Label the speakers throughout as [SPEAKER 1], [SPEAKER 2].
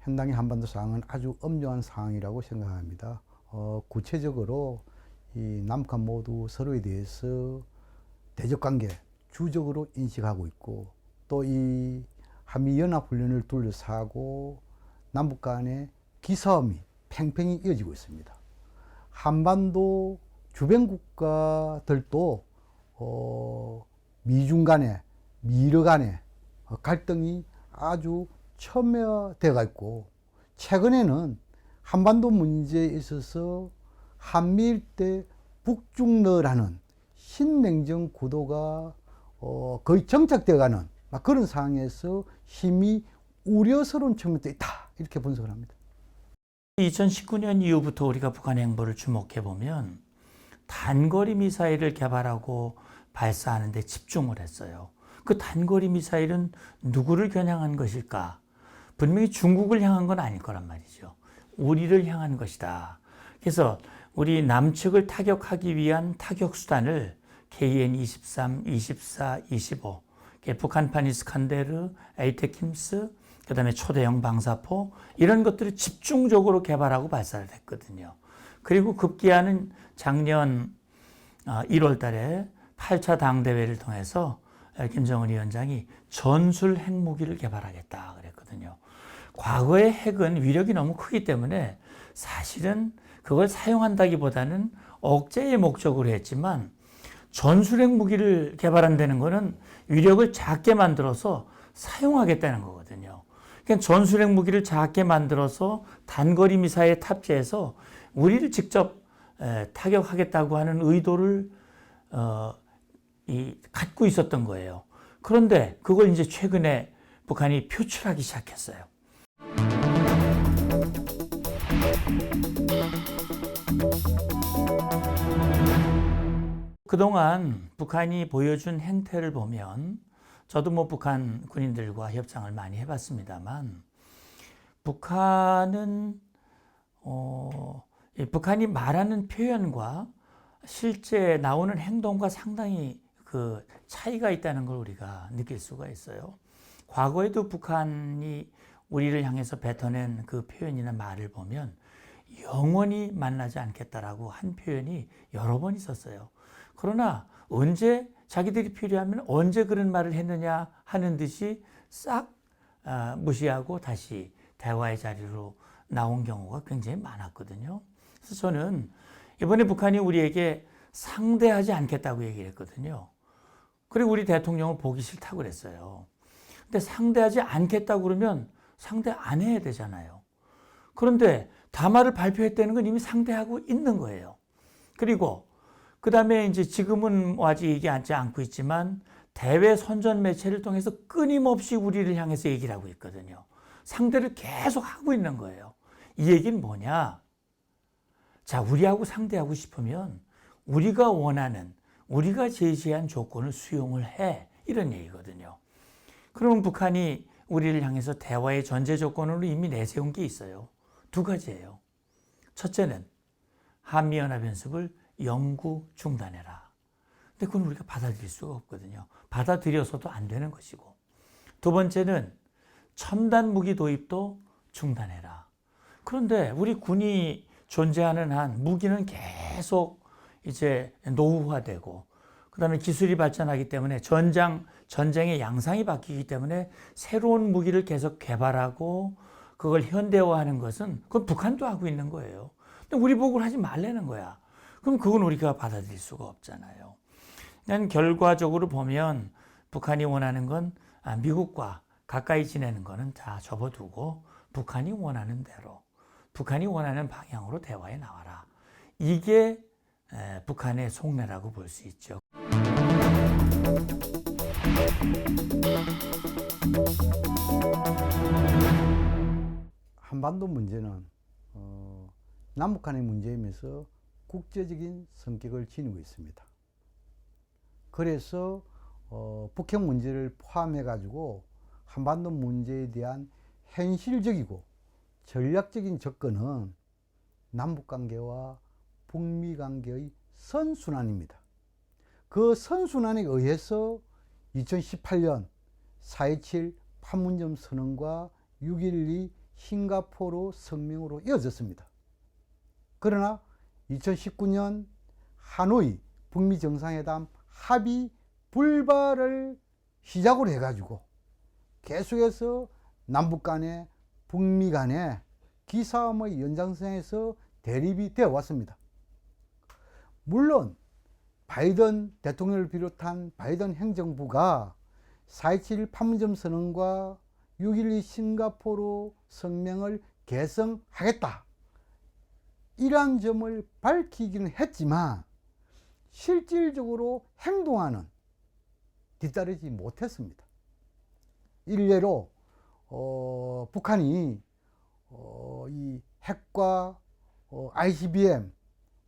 [SPEAKER 1] 현당의 한반도 상황은 아주 엄중한 상황이라고 생각합니다. 구체적으로 이 남북한 모두 서로에 대해서 대적 관계 주적으로 인식하고 있고, 또 이 한미 연합 훈련을 둘러싸고 남북 간의 기싸움이 팽팽히 이어지고 있습니다. 한반도 주변 국가들도 미중 간에, 미러 간에 갈등이 아주 첨예되어 있고, 최근에는 한반도 문제에 있어서 한미일대 북중러라는 신냉전 구도가 거의 정착되어 가는 그런 상황에서 힘이 우려스러운 측면도 있다, 이렇게 분석을 합니다.
[SPEAKER 2] 2019년 이후부터 우리가 북한 행보를 주목해 보면 단거리 미사일을 개발하고 발사하는 데 집중을 했어요. 그 단거리 미사일은 누구를 겨냥한 것일까? 분명히 중국을 향한 건 아닐 거란 말이죠. 우리를 향한 것이다. 그래서 우리 남측을 타격하기 위한 타격 수단을 KN-23, 24, 25, 북한판 이스칸데르, 에이테킴스, 그 다음에 초대형 방사포, 이런 것들을 집중적으로 개발하고 발사를 했거든요. 그리고 급기야는 작년 1월 달에 8차 당대회를 통해서 김정은 위원장이 전술 핵무기를 개발하겠다 그랬거든요. 과거의 핵은 위력이 너무 크기 때문에 사실은 그걸 사용한다기보다는 억제의 목적으로 했지만, 전술핵 무기를 개발한다는 것은 위력을 작게 만들어서 사용하겠다는 거거든요. 그러니까 전술핵 무기를 작게 만들어서 단거리 미사일에 탑재해서 우리를 직접 타격하겠다고 하는 의도를 갖고 있었던 거예요. 그런데 그걸 이제 최근에 북한이 표출하기 시작했어요. 그동안 북한이 보여준 행태를 보면, 저도 북한 군인들과 협상을 많이 해봤습니다만, 북한은 북한이 말하는 표현과 실제 나오는 행동과 상당히 그 차이가 있다는 걸 우리가 느낄 수가 있어요. 과거에도 북한이 우리를 향해서 뱉어낸 그 표현이나 말을 보면 영원히 만나지 않겠다라고 한 표현이 여러 번 있었어요. 그러나 언제 자기들이 필요하면 언제 그런 말을 했느냐 하는 듯이 싹 무시하고 다시 대화의 자리로 나온 경우가 굉장히 많았거든요. 그래서 저는 이번에 북한이 우리에게 상대하지 않겠다고 얘기를 했거든요. 그리고 우리 대통령을 보기 싫다고 그랬어요. 근데 상대하지 않겠다고 그러면 상대 안 해야 되잖아요. 그런데 담화를 발표했다는 건 이미 상대하고 있는 거예요. 그리고 그 다음에 이제 지금은 아직 얘기하지 않고 있지만 대외 선전 매체를 통해서 끊임없이 우리를 향해서 얘기를 하고 있거든요. 상대를 계속 하고 있는 거예요. 이 얘기는 뭐냐? 자, 우리하고 상대하고 싶으면 우리가 원하는, 우리가 제시한 조건을 수용을 해. 이런 얘기거든요. 그러면 북한이 우리를 향해서 대화의 전제 조건으로 이미 내세운 게 있어요. 두 가지예요. 첫째는 한미연합연습을 영구 중단해라. 근데 그건 우리가 받아들일 수가 없거든요. 받아들여서도 안 되는 것이고. 두 번째는 첨단 무기 도입도 중단해라. 그런데 우리 군이 존재하는 한 무기는 계속 이제 노후화되고, 그 다음에 기술이 발전하기 때문에 전쟁의 양상이 바뀌기 때문에 새로운 무기를 계속 개발하고 그걸 현대화하는 것은 그건 북한도 하고 있는 거예요. 근데 우리 보고 하지 말라는 거야. 그럼 그건 우리가 받아들일 수가 없잖아요. 난 결과적으로 보면 북한이 원하는 건 미국과 가까이 지내는 거는 다 접어두고 북한이 원하는 대로, 북한이 원하는 방향으로 대화에 나와라. 이게 북한의 속내라고 볼 수 있죠.
[SPEAKER 1] 한반도 문제는 남북한의 문제이면서 국제적인 성격을 지니고 있습니다. 그래서 북핵 문제를 포함해 가지고 한반도 문제에 대한 현실적이고 전략적인 접근은 남북관계와 북미관계의 선순환입니다. 그 선순환에 의해서 2018년 4.27 판문점 선언과 6.12 싱가포르 성명으로 이어졌습니다. 그러나 2019년 하노이 북미 정상회담 합의 불발을 시작으로 해가지고 계속해서 남북 간에 북미 간에 기싸움의 연장선에서 대립이 되어 왔습니다. 물론 바이든 대통령을 비롯한 바이든 행정부가 4.27 판문점 선언과 6.12 싱가포르 성명을 개성하겠다, 이러한 점을 밝히기는 했지만 실질적으로 행동하는 뒤따르지 못했습니다. 일례로 북한이 이 핵과 ICBM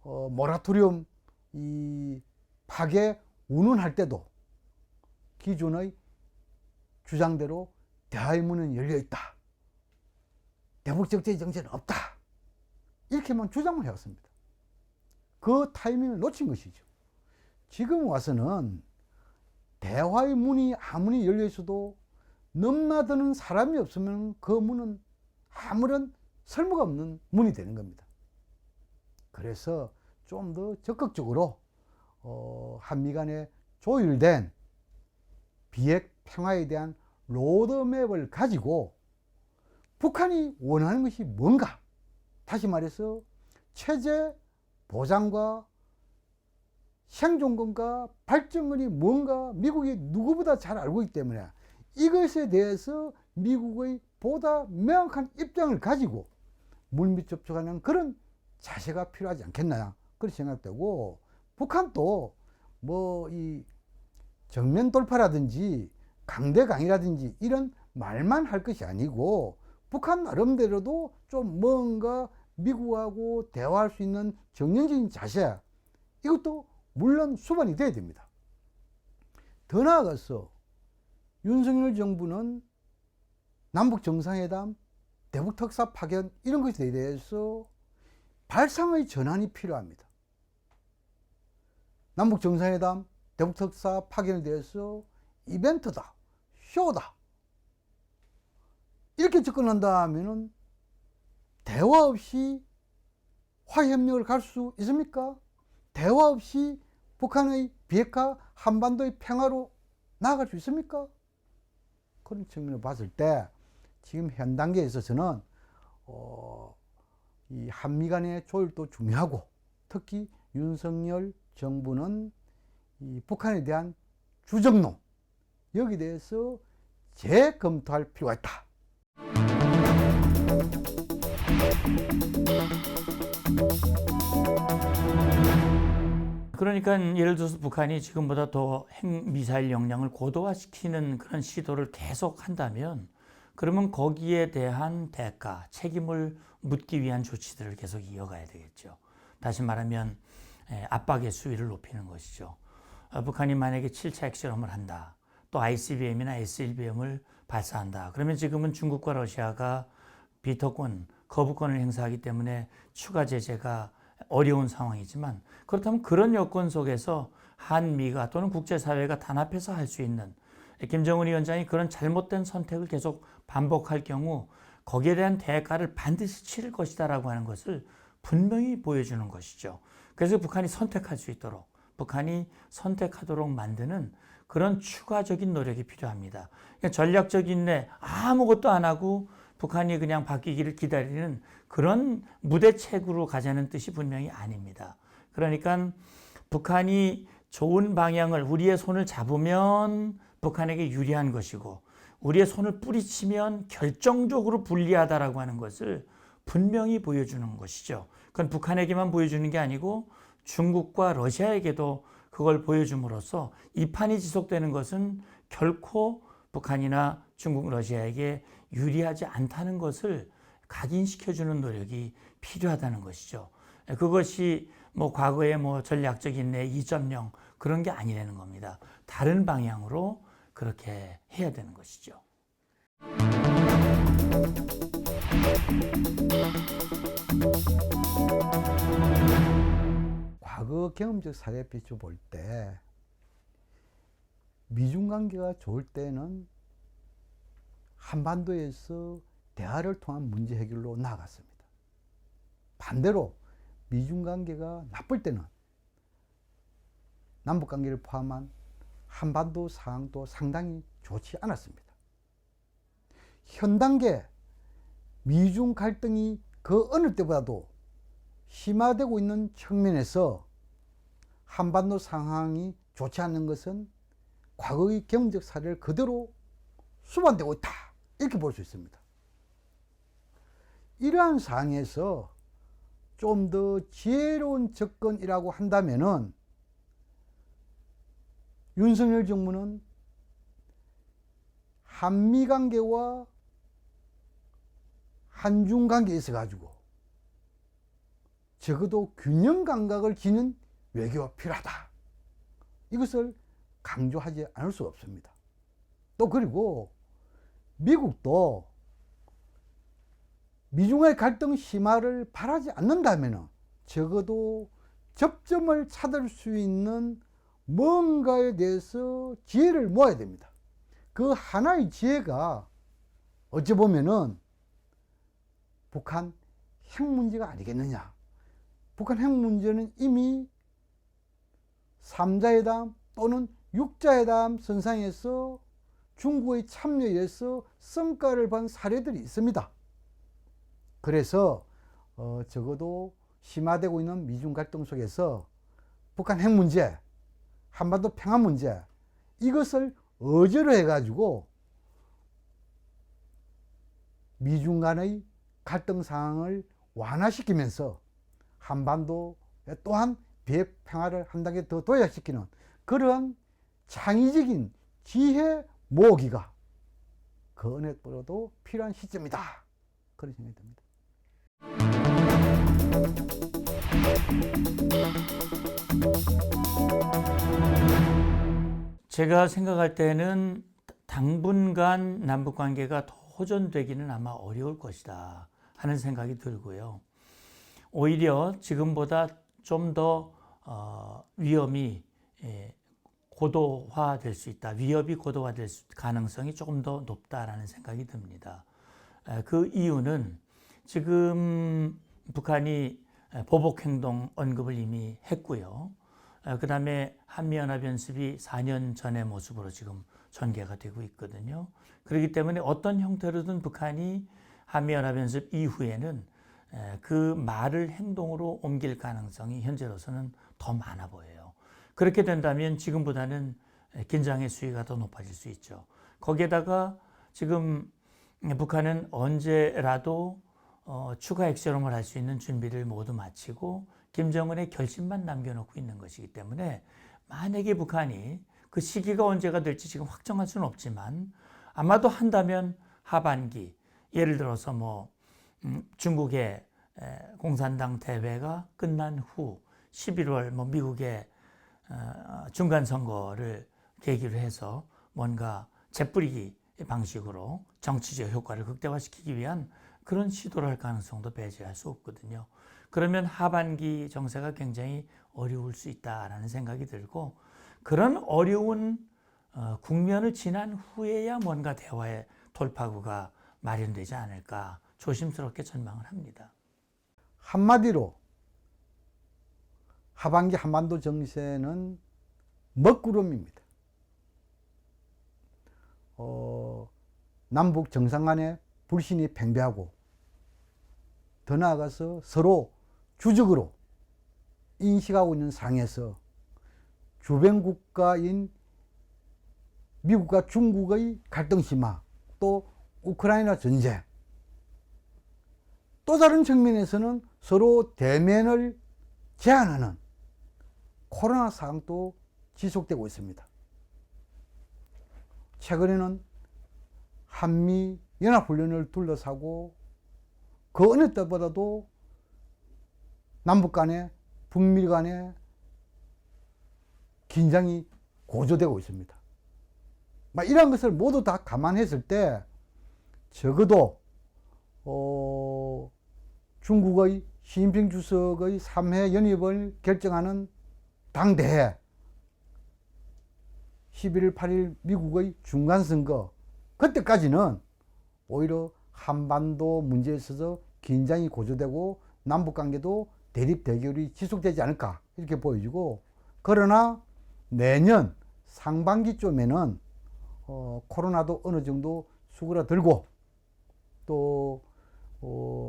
[SPEAKER 1] 모라토리움 이 파괴 운운할 때도 기존의 주장대로 대화의 문은 열려 있다, 대북 적대 정책은 없다, 이렇게만 주장을 해왔습니다. 그 타이밍을 놓친 것이죠. 지금 와서는 대화의 문이 아무리 열려 있어도 넘나드는 사람이 없으면 그 문은 아무런 쓸모가 없는 문이 되는 겁니다. 그래서 좀 더 적극적으로 한미 간에 조율된 비핵 평화에 대한 로드맵을 가지고 북한이 원하는 것이 뭔가, 다시 말해서 체제 보장과 생존권과 발전권이 뭔가 미국이 누구보다 잘 알고 있기 때문에 이것에 대해서 미국의 보다 명확한 입장을 가지고 물밑 접촉하는 그런 자세가 필요하지 않겠나, 그렇게 생각되고, 북한도 뭐 이 정면 돌파라든지 강대강이라든지 이런 말만 할 것이 아니고 북한 나름대로도 좀 뭔가 미국하고 대화할 수 있는 정면적인 자세, 이것도 물론 수반이 돼야 됩니다. 더 나아가서 윤석열 정부는 남북 정상회담, 대북 특사 파견 이런 것에 대해서 발상의 전환이 필요합니다. 남북 정상회담, 대북 특사 파견에 대해서 이벤트다, 쇼다, 이렇게 접근한다 하면은 대화 없이 화해협력을 갈 수 있습니까? 대화 없이 북한의 비핵화, 한반도의 평화로 나아갈 수 있습니까? 그런 측면을 봤을 때 지금 현 단계에 있어서는 이 한미 간의 조율도 중요하고, 특히 윤석열 정부는 이 북한에 대한 주적론, 여기에 대해서 재검토할 필요가 있다.
[SPEAKER 2] 그러니까 예를 들어서 북한이 지금보다 더 핵미사일 역량을 고도화시키는 그런 시도를 계속 한다면, 그러면 거기에 대한 대가, 책임을 묻기 위한 조치들을 계속 이어가야 되겠죠. 다시 말하면 압박의 수위를 높이는 것이죠. 북한이 만약에 7차 핵실험을 한다, 또 ICBM이나 SLBM을 발사한다, 그러면 지금은 중국과 러시아가 비토권, 거부권을 행사하기 때문에 추가 제재가 어려운 상황이지만, 그렇다면 그런 여건 속에서 한미가 또는 국제사회가 단합해서 할 수 있는, 김정은 위원장이 그런 잘못된 선택을 계속 반복할 경우 거기에 대한 대가를 반드시 치를 것이다라고 하는 것을 분명히 보여주는 것이죠. 그래서 북한이 선택할 수 있도록, 북한이 선택하도록 만드는 그런 추가적인 노력이 필요합니다. 그러니까 전략적인 내 아무것도 안 하고 북한이 그냥 바뀌기를 기다리는 그런 무대책으로 가자는 뜻이 분명히 아닙니다. 그러니까 북한이 좋은 방향을, 우리의 손을 잡으면 북한에게 유리한 것이고, 우리의 손을 뿌리치면 결정적으로 불리하다라고 하는 것을 분명히 보여주는 것이죠. 그건 북한에게만 보여주는 게 아니고 중국과 러시아에게도 그걸 보여줌으로써 이 판이 지속되는 것은 결코 북한이나 중국, 러시아에게 유리하지 않다는 것을 각인시켜주는 노력이 필요하다는 것이죠. 그것이 뭐 과거의 뭐 전략적인 내 2.0 그런 게 아니라는 겁니다. 다른 방향으로 그렇게 해야 되는 것이죠.
[SPEAKER 1] 과거 경험적 사례 비춰 볼 때 미중 관계가 좋을 때는 한반도에서 대화를 통한 문제 해결로 나아갔습니다. 반대로 미중 관계가 나쁠 때는 남북 관계를 포함한 한반도 상황도 상당히 좋지 않았습니다. 현 단계 미중 갈등이 그 어느 때보다도 심화되고 있는 측면에서 한반도 상황이 좋지 않은 것은 과거의 경험적 사례를 그대로 수반되고 있다, 이렇게 볼 수 있습니다. 이러한 상황에서 좀 더 지혜로운 접근이라고 한다면은 윤석열 정부는 한미 관계와 한중 관계에 있어 가지고 적어도 균형 감각을 지닌 외교가 필요하다, 이것을 강조하지 않을 수 없습니다. 또 그리고 미국도 미중의 갈등 심화를 바라지 않는다면 적어도 접점을 찾을 수 있는 뭔가에 대해서 지혜를 모아야 됩니다. 그 하나의 지혜가 어찌 보면은 북한 핵 문제가 아니겠느냐. 북한 핵 문제는 이미 3자회담 또는 6자회담 선상에서 중국의 참여에 의해서 성과를 본 사례들이 있습니다. 그래서 적어도 심화되고 있는 미중 갈등 속에서 북한 핵 문제, 한반도 평화 문제, 이것을 어제로 해가지고 미중 간의 갈등 상황을 완화시키면서 한반도에 또한 비핵 평화를 한 단계 더 도약시키는 그러한 창의적인 지혜 모으기가 그 어느 때보다도 필요한 시점이다, 그런 생각이 듭니다.
[SPEAKER 2] 제가 생각할 때는 당분간 남북 관계가 더 호전되기는 아마 어려울 것이다 하는 생각이 들고요. 오히려 지금보다 좀 더 위험이 고도화될 수 있다. 위협이 고도화될 가능성이 조금 더 높다라는 생각이 듭니다. 그 이유는 지금 북한이 보복행동 언급을 이미 했고요. 그 다음에 한미연합연습이 4년 전의 모습으로 지금 전개가 되고 있거든요. 그렇기 때문에 어떤 형태로든 북한이 한미연합연습 이후에는 그 말을 행동으로 옮길 가능성이 현재로서는 더 많아 보여요. 그렇게 된다면 지금보다는 긴장의 수위가 더 높아질 수 있죠. 거기에다가 지금 북한은 언제라도 추가 핵실험을 할 수 있는 준비를 모두 마치고 김정은의 결심만 남겨놓고 있는 것이기 때문에 만약에 북한이 그 시기가 언제가 될지 지금 확정할 수는 없지만 아마도 한다면 하반기, 예를 들어서 뭐 중국의 공산당 대회가 끝난 후 11월 뭐 미국의 중간 선거를 계기로 해서 뭔가 재뿌리기 방식으로 정치적 효과를 극대화시키기 위한 그런 시도를 할 가능성도 배제할 수 없거든요. 그러면 하반기 정세가 굉장히 어려울 수 있다라는 생각이 들고, 그런 어려운 국면을 지난 후에야 뭔가 대화의 돌파구가 마련되지 않을까 조심스럽게 전망을 합니다.
[SPEAKER 1] 한마디로 하반기 한반도 정세는 먹구름입니다. 남북 정상 간의 불신이 팽배하고 더 나아가서 서로 주적으로 인식하고 있는 상황에서 주변 국가인 미국과 중국의 갈등 심화, 또 우크라이나 전쟁, 또 다른 측면에서는 서로 대면을 제한하는 코로나 상황도 지속되고 있습니다. 최근에는 한미 연합훈련을 둘러싸고 그 어느 때보다도 남북 간에 북미 간에 긴장이 고조되고 있습니다. 이러한 것을 모두 다 감안했을 때 적어도 중국의 시진핑 주석의 3회 연입을 결정하는 당대회 11월 8일 미국의 중간선거, 그때까지는 오히려 한반도 문제에 있어서 긴장이 고조되고 남북관계도 대립 대결이 지속되지 않을까 이렇게 보여지고, 그러나 내년 상반기쯤에는 코로나도 어느 정도 수그러들고 또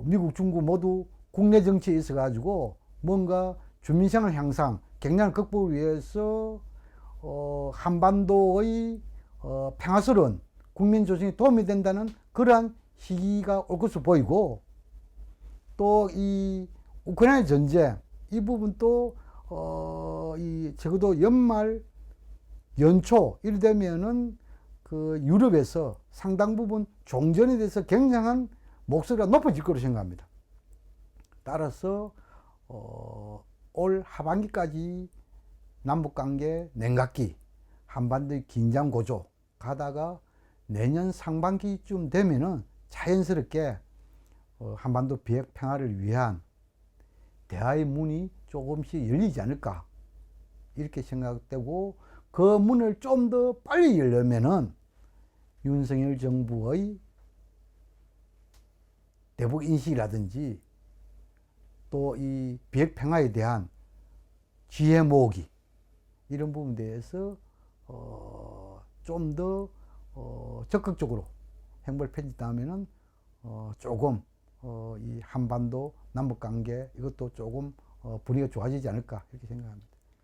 [SPEAKER 1] 미국, 중국 모두 국내 정치에 있어 가지고 뭔가 주민생활 향상, 경량 극복을 위해서 한반도의 평화스러운 국민 조정에 도움이 된다는 그러한 시기가 올 것으로 보이고, 또 이 우크라이나 전쟁 이 부분도 적어도 연말 연초 이르 되면은 그 유럽에서 상당 부분 종전에 대해서 굉장한 목소리가 높아질 거로 생각합니다. 따라서 올 하반기까지 남북관계 냉각기, 한반도의 긴장 고조 가다가 내년 상반기쯤 되면은 자연스럽게 한반도 비핵 평화를 위한 대화의 문이 조금씩 열리지 않을까 이렇게 생각되고, 그 문을 좀 더 빨리 열려면은 윤석열 정부의 대북 인식이라든지 또 이 비핵 평화에 대한 지혜 모으기 이런 부분에 대해서 좀 더 적극적으로 행보를 펼친다면은 조금 이 한반도 남북 관계 이것도 조금 분위기가 좋아지지 않을까 이렇게 생각합니다.